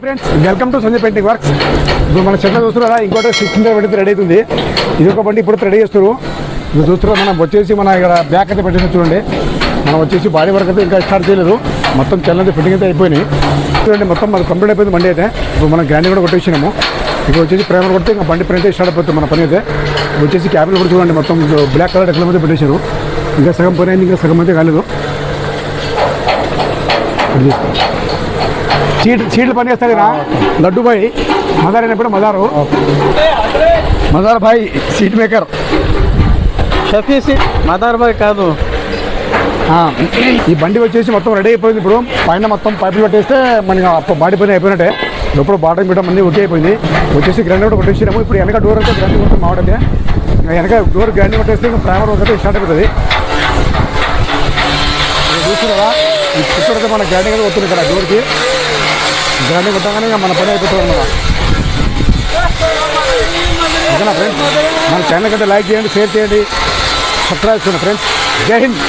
Friends, welcome to Sanjay painting works. ఇప్పుడు మన చెట్ల చూస్తున్నారా, ఇంకోటి 16 పెడితే రెడీ అవుతుంది. ఇది ఒక బండి ఇప్పుడు రెడీ చేస్తారు. ఇప్పుడు చూస్తున్నారు, మనం వచ్చేసి మన ఇక్కడ బ్యాక్ అయితే పెట్టేసి చూడండి. మనం వచ్చేసి బాడీ వర్క్ అయితే ఇంకా స్టార్ట్ చేయలేదు. మొత్తం చెల్లైతే ఫిట్టింగ్ అయితే అయిపోయినాయి చూడండి. మొత్తం మనకు కంప్లీట్ అయిపోయింది బండి అయితే. ఇప్పుడు మనం గ్రాండ్ కూడా కొట్టేసినాము. ఇప్పుడు వచ్చేసి ప్రైమర్ కొడితే ఇంకా బండి ప్రింట్ స్టార్ట్ అయిపోతుంది మన పని అయితే. వచ్చేసి క్యాబిన్ కూడా చూడండి, మొత్తం బ్లాక్ కలర్ ఎట్లా అయితే పెట్టేశారు. ఇంకా సగం పని అయింది, ఇంకా సగం అయితే కాలేదు. సీట్లు పని చేస్తాడు కదా లడ్డు భాయ్, మదార్ అయినప్పుడు Madar bhai seat maker. Shafi seat Madar bhai కాదు. ఈ బండి వచ్చేసి మొత్తం రెడీ అయిపోయింది. ఇప్పుడు పైన మొత్తం పైపులు పెట్టేస్తే మనకి బాడీ పని అయిపోయినట్టే. ఎప్పుడు బాటం పెట్టడం అన్నీ ఓకే అయిపోయింది. వచ్చేసి గ్రైండ్ కూడా కొట్టేసినాము. ఇప్పుడు వెనక డోర్ అయితే గ్రైండ్ కొట్టాం మావాడైతే. వెనక డోర్ గ్రైండ్ కొట్టేస్తే ఇంకా ప్రైమర్ వర్క్ అయితే స్టార్ట్ అయిపోతుంది. చూస్తున్నారా, ఇప్పుడైతే మన గ్రైండింగ్ అయితే వస్తుంది కదా డోర్కి. గ్రైండింగ్ కొట్టగానే ఇంకా మన పని అయిపోతుంది అన్నమాట. ఓకేనా ఫ్రెండ్స్, మన ఛానల్ కంటే లైక్ చేయండి, షేర్ చేయండి, సబ్స్క్రైబ్ చేయండి ఫ్రెండ్స్. జై హింద్.